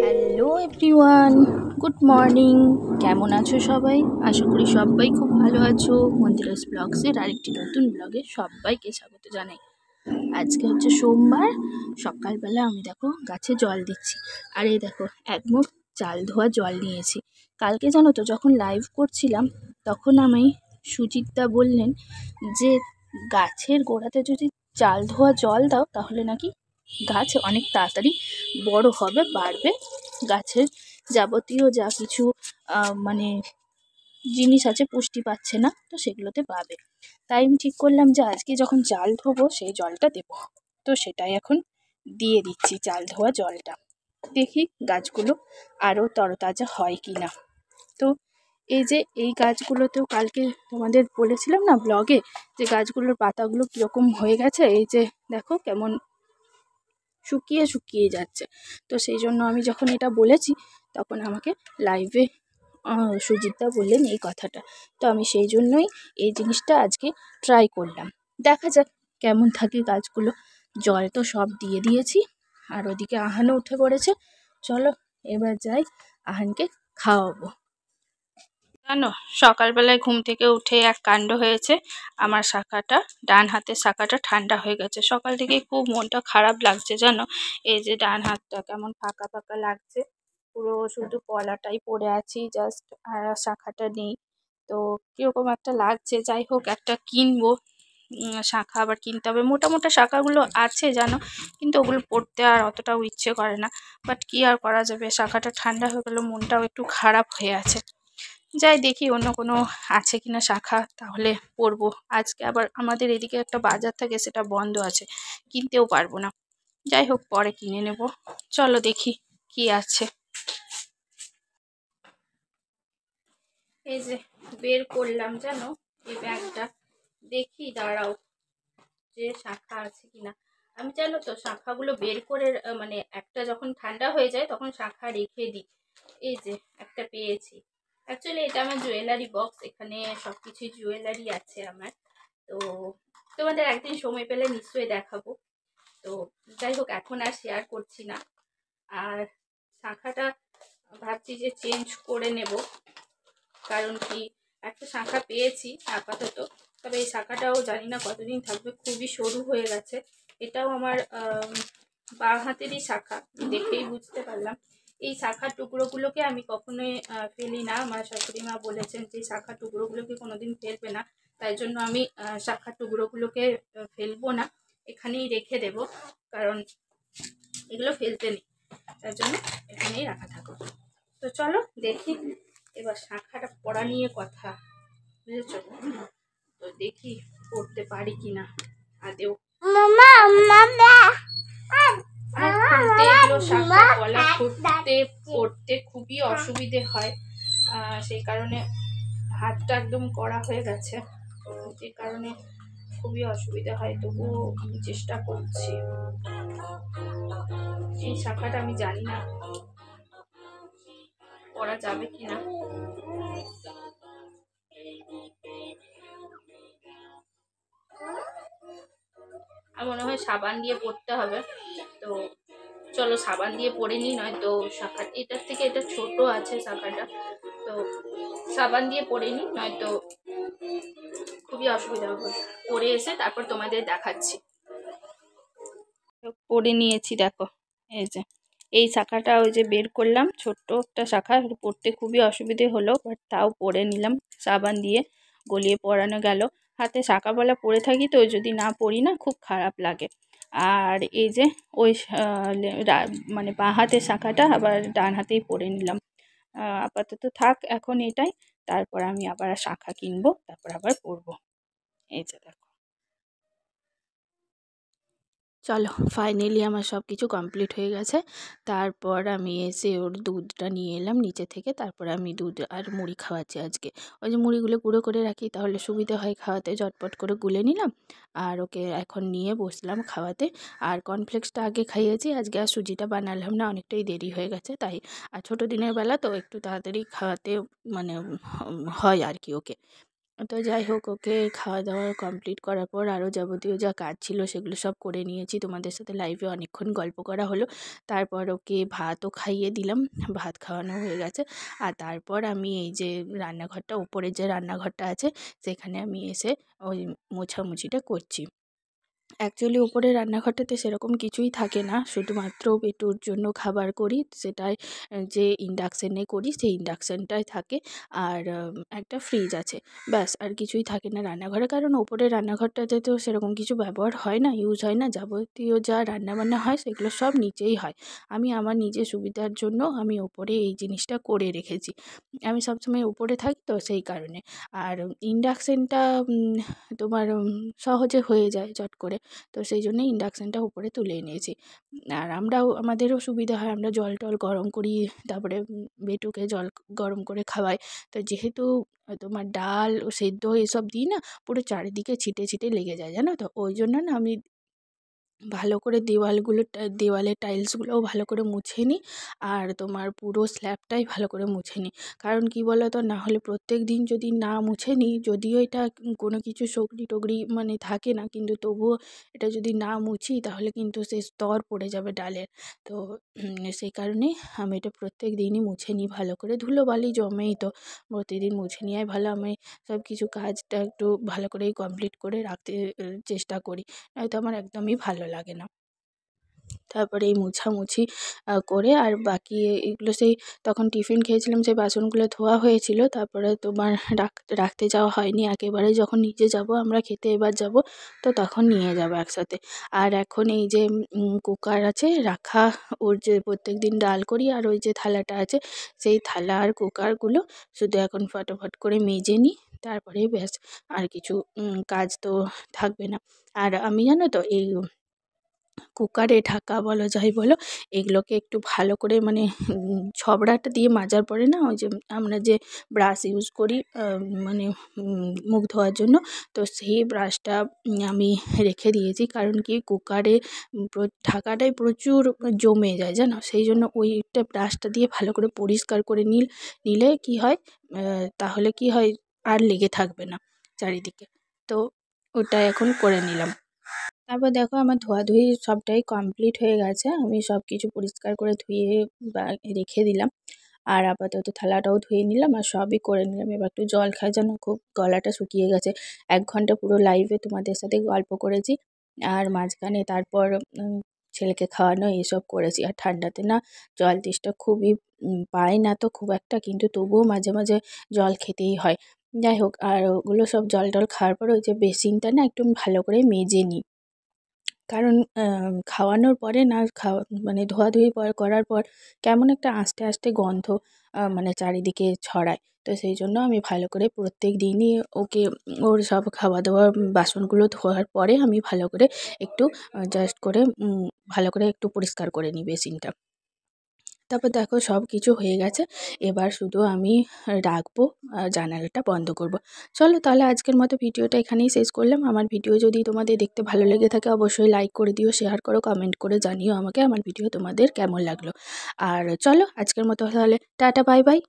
Hello everyone, good morning. কেমন আছো সবাই? আশা করি সবাই খুব ভালো আছো। মন্দিরাস ব্লগসের আরেকটি নতুন ব্লগে সবাইকে স্বাগত জানাই। আজকে হচ্ছে সোমবার, সকালবেলা আমি দেখো গাছে জল দিচ্ছি। আর এই দেখো এক মুখ চাল ধোয়া জল নিয়েছি। কালকে জানো তো যখন লাইভ করছিলাম তখন আমি সুজিতদা বললেন যে গাছের গোড়াতে যদি চাল ধোয়া জল দাও তাহলে নাকি গাছ অনেক তাড়াতাড়ি বড় হবে, বাড়বে, গাছের যাবতীয় যা কিছু মানে জিনিস আছে পুষ্টি পাচ্ছে না তো সেগুলোতে পাবে। তাই আমি ঠিক করলাম যে আজকে যখন চাল ধোবো সেই জলটা দেবো। তো সেটাই এখন দিয়ে দিচ্ছি, চাল ধোয়া জলটা। দেখি গাছগুলো আরও তরতাজা হয় কি না। তো এই যে এই গাছগুলোতেও কালকে তোমাদের বলেছিলাম না ব্লগে যে গাছগুলোর পাতাগুলো কীরকম হয়ে গেছে, এই যে দেখো কেমন শুকিয়ে শুকিয়ে যাচ্ছে। তো সেই জন্য আমি যখন এটা বলেছি তখন আমাকে লাইভে সুজিতদা বললেন এই কথাটা। তো আমি সেই জন্যই এই জিনিসটা আজকে ট্রাই করলাম। দেখা যাক কেমন থাকে গাছগুলো। জল তো সব দিয়ে দিয়েছি, আর ওদিকে আহানও উঠে পড়েছে। চলো এবার যাই, আহানকে খাওয়াবো। জানো, সকালবেলায় ঘুম থেকে উঠে এক কাণ্ড হয়েছে। আমার শাখাটা, ডান হাতের শাখাটা ঠান্ডা হয়ে গেছে। সকাল থেকে খুব মনটা খারাপ লাগছে জানো। এই যে ডান হাতটা কেমন ফাঁকা ফাঁকা লাগছে, পুরো শুধু পলাটাই পড়ে আছি, জাস্ট শাখাটা নেই। তো কীরকম একটা লাগছে। যাই হোক, একটা কিনবো শাখা, আবার কিনতে হবে। মোটা মোটা শাখাগুলো আছে জানো, কিন্তু ওগুলো পড়তে আর অতটাও ইচ্ছে করে না। বাট কি আর করা যাবে, শাখাটা ঠান্ডা হয়ে গেল, মনটাও একটু খারাপ হয়ে আছে। যাই দেখি অন্য কোনো আছে কিনা শাখা, তাহলে পরবো। আজকে আবার আমাদের এদিকে একটা বাজার থাকে, সেটা বন্ধ আছে, কিনতেও পারবো না। যাই হোক পরে কিনে নেব। চলো দেখি কি আছে। এই যে বের করলাম জানো এই ব্যাগটা, দেখি দাঁড়াও যে শাখা আছে কিনা। আমি জানো তো শাখাগুলো বের করে মানে একটা যখন ঠান্ডা হয়ে যায় তখন শাখা রেখে দিই। এই যে একটা পেয়েছি। অ্যাকচুয়ালি এটা আমার জুয়েলারি বক্স, এখানে সব কিছুই জুয়েলারি আছে আমার। তো তোমাদের একদিন সময় পেলে নিশ্চয়ই দেখাবো। তো যাই হোক এখন আর শেয়ার করছি না। আর শাখাটা ভাবছি যে চেঞ্জ করে নেব, কারণ কি একটা শাখা পেয়েছি আপাতত, তবে এই শাখাটাও জানি না কতদিন থাকবে, খুবই সরু হয়ে গেছে। এটাও আমার বাঁ হাতেরই শাখা, দেখেই বুঝতে পারলাম। এই শাখার টুকরোগুলোকে আমি কখনোই ফেলি না। আমার শাশুড়ি মা বলেছেন যে শাখার টুকরোগুলোকে কোনোদিন ফেলবে না, তাই জন্য আমি শাখার টুকরোগুলোকে ফেলবো না, এখানেই রেখে দেব, কারণ এগুলো ফেলতে নেই, তার জন্য এখানেই রাখা থাকো। তো চলো দেখি, এবার শাখাটা পড়া নিয়ে কথা, বুঝেছো? তো দেখি পড়তে পারি কিনা আদেও। এগুলো শাখা গলা খুঁড়তে পড়তে খুবই অসুবিধে হয়, সেই কারণে হাতটা একদম কড়া হয়ে গেছে, যে কারণে খুবই অসুবিধা হয়। তবুও আমি চেষ্টা করছি। এই শাখাটা আমি জানি না পড়া যাবে কিনা। আর মনে হয় সাবান দিয়ে পড়তে হবে। তো চলো সাবান দিয়ে পড়ে নিই, নয়তো শাখা এটার থেকে এটা ছোট আছে শাখাটা, তো সাবান দিয়ে পড়ে নিই, নয়তো খুবই অসুবিধা হবে। পরে এসে তারপর তোমাদের দেখাচ্ছি। পড়ে নিয়েছি দেখো, এই যে এই শাখাটা ওই যে বের করলাম, ছোট্ট একটা শাখা, পড়তে খুবই অসুবিধে হলো, বাট তাও পরে নিলাম, সাবান দিয়ে গলিয়ে পরানো গেল। হাতে শাখাওয়ালা পরে থাকি তো, যদি না পরি না খুব খারাপ লাগে। আর এই যে ওই মানে বাঁ হাতের শাখাটা আবার ডান হাতেই পরে নিলাম। আপাতত থাক এখন এটাই, তারপর আমি আবার শাখা কিনবো, তারপর আবার পরবো। এই যে দেখো, চলো ফাইনালি আমার সব কিছু কমপ্লিট হয়ে গেছে। তারপর আমি এসে ওর দুধটা নিয়ে এলাম নিচে থেকে, তারপরে আমি দুধ আর মুড়ি খাওয়াচ্ছি আজকে। ওই যে মুড়িগুলো গুঁড়ো করে রাখি, তাহলে সুবিধা হয় খাওয়াতে, ঝটপট করে গুলে নিলাম আর ওকে এখন নিয়ে বসলাম খাওয়াতে। আর কর্নফ্লেক্সটা আগে খাইয়েছি, আজকে আর সুজিটা বানালাম না, অনেকটাই দেরি হয়ে গেছে তাই। আর ছোটো দিনের বেলা তো একটু তাড়াতাড়ি খাওয়াতে মানে হয় আর কি ওকে। তো যাই হোক, ওকে খাওয়া দাওয়া কমপ্লিট করার পর আরও যাবতীয় যা কাজ ছিল সেগুলো সব করে নিয়েছি। তোমাদের সাথে লাইভে অনেকক্ষণ গল্প করা হলো। তারপর ওকে ভাতও খাইয়ে দিলাম, ভাত খাওয়ানো হয়ে গেছে। আর তারপর আমি এই যে রান্নাঘরটা, উপরের যে রান্নাঘরটা আছে সেখানে আমি এসে ওই মোছামুছিটা করছি। অ্যাকচুয়ালি উপরে রান্নাঘরটাতে সেরকম কিছুই থাকে না, শুধুমাত্র পেটুর জন্য খাবার করি, সেটাই যে ইন্ডাকশানে করি সেই ইন্ডাকশানটাই থাকে। আর একটা ফ্রিজ আছে, ব্যাস। আর কিছুই থাকে না রান্নাঘরে, কারণ ওপরের রান্নাঘরটাতে তো সেরকম কিছু ব্যবহার হয় না, ইউজ হয় না। যাবতীয় যা রান্নাবান্না হয় সেগুলো সব নিচেই হয়। আমি আমার নিজের সুবিধার জন্য আমি ওপরে এই জিনিসটা করে রেখেছি। আমি সবসময় উপরে থাকি তো সেই কারণে। আর ইন্ডাকশানটা তোমার সহজে হয়ে যায় চট করে, তো সেই জন্যই ইন্ডাকশানটা উপরে তুলে নিয়েছি। আর আমাদেরও সুবিধা হয়, আমরা জল টল গরম করি, তারপরে বেটুকে জল গরম করে খাওয়াই। তো যেহেতু তোমার ডাল ও সেদ্ধ এসব দিই না, পুরো চারিদিকে ছিটে ছিটে লেগে যায়, জানো তো। ওই জন্য না আমি ভালো করে দেওয়ালের টাইলসগুলোও ভালো করে মুছে নিই, আর তোমার পুরো স্ল্যাবটাই ভালো করে মুছে নিই। কারণ কি বলো তো, না হলে প্রত্যেক দিন যদি না মুছে নিই, যদিও এটা কোনো কিছু সগড়ি টগড়ি মানে থাকে না, কিন্তু তবুও এটা যদি না মুছি তাহলে কিন্তু সে স্তর পড়ে যাবে ডালের। তো সেই কারণেই আমি এটা প্রত্যেক দিনই মুছে নিই ভালো করে। ধুলোবালি জমেই তো, প্রতিদিন মুছে নেওয়াই ভালো। আমি সব কিছু কাজটা একটু ভালো করেই কমপ্লিট করে রাখতে চেষ্টা করি, নয়তো আমার একদমই ভালো লাগে না। তারপরে এই মোছামুছি করে, আর বাকি এগুলো সেই তখন টিফিন খেয়েছিলাম, সেই বাসনগুলো ধোয়া হয়েছিল। তারপরে তোমার রাখতে যাওয়া হয়নি, একেবারে যখন নিচে যাব আমরা খেতে এবার যাব, তো তখন নিয়ে যাব একসাথে। আর এখন এই যে কুকার আছে রাখা, ওর যে প্রত্যেক দিন ডাল করি, আর ওই যে থালাটা আছে, সেই থালা আর কুকারগুলো শুধু এখন ফটাফট করে মেজে নিই, তারপরেই ব্যাস। আর কিছু কাজ তো থাকবে না। আর আমি জানো তো এই কুকারে ঢাকা বলো যাই বলো, এগুলোকে একটু ভালো করে মানে ছবড়াটা দিয়ে মাজার পরে না, ওই যে আমরা যে ব্রাশ ইউজ করি মানে মুখ ধোয়ার জন্য, তো সেই ব্রাশটা আমি রেখে দিয়েছি। কারণ কি, কুকারে ঢাকাটায় প্রচুর জমে যায়, জানো। সেই জন্য ওইটা ব্রাশটা দিয়ে ভালো করে পরিষ্কার করে নিলে কি হয়, তাহলে কি হয়, আর লেগে থাকবে না চারিদিকে। তো ওটা এখন করে নিলাম। তারপর দেখো আমার ধোয়াধুয়ি সবটাই কমপ্লিট হয়ে গেছে, আমি সব কিছু পরিষ্কার করে ধুয়ে রেখে দিলাম। আর আপাতত থালাটাও ধুয়ে নিলাম আর সবই করে নিলাম। এবার একটু জল খাই, যেন খুব গলাটা শুকিয়ে গেছে। 1 ঘন্টা পুরো লাইভে তোমাদের সাথে গল্প করেছি, আর মাঝখানে তারপর ছেলেকে খাওয়ানো এসব করেছি। আর ঠান্ডাতে না জল তেষ্টা খুবই পাই না তো খুব একটা, কিন্তু তবুও মাঝে মাঝে জল খেতেই হয়। যাই হোক, আর ওগুলো সব জল টল খাওয়ার পর ওই যে বেসিনটা না একটু ভালো করে মেজে নিই। কারণ খাওয়ানোর পরে না মানে ধোয়াধুয়ি করার পর কেমন একটা আস্তে আস্তে গন্ধ মানে চারিদিকে ছড়ায়। তো সেই জন্য আমি ভালো করে প্রত্যেক দিনই ওকে ওর সব খাওয়া দাওয়া বাসনগুলো ধোয়ার পরে আমি ভালো করে একটু জাস্ট করে ভালো করে একটু পরিষ্কার করে নিই বেসিনটা। তারপর দেখো সব কিছু হয়ে গেছে, এবার শুধু আমি রাখবো, জানালাটা বন্ধ করব। চলো তাহলে আজকের মতো ভিডিওটা এখানেই শেষ করলাম। আমার ভিডিও যদি তোমাদের দেখতে ভালো লেগে থাকে অবশ্যই লাইক করে দিও, শেয়ার করো, কমেন্ট করে জানিও আমাকে আমার ভিডিও তোমাদের কেমন লাগলো। আর চলো আজকের মতো তাহলে টাটা, বাই বাই।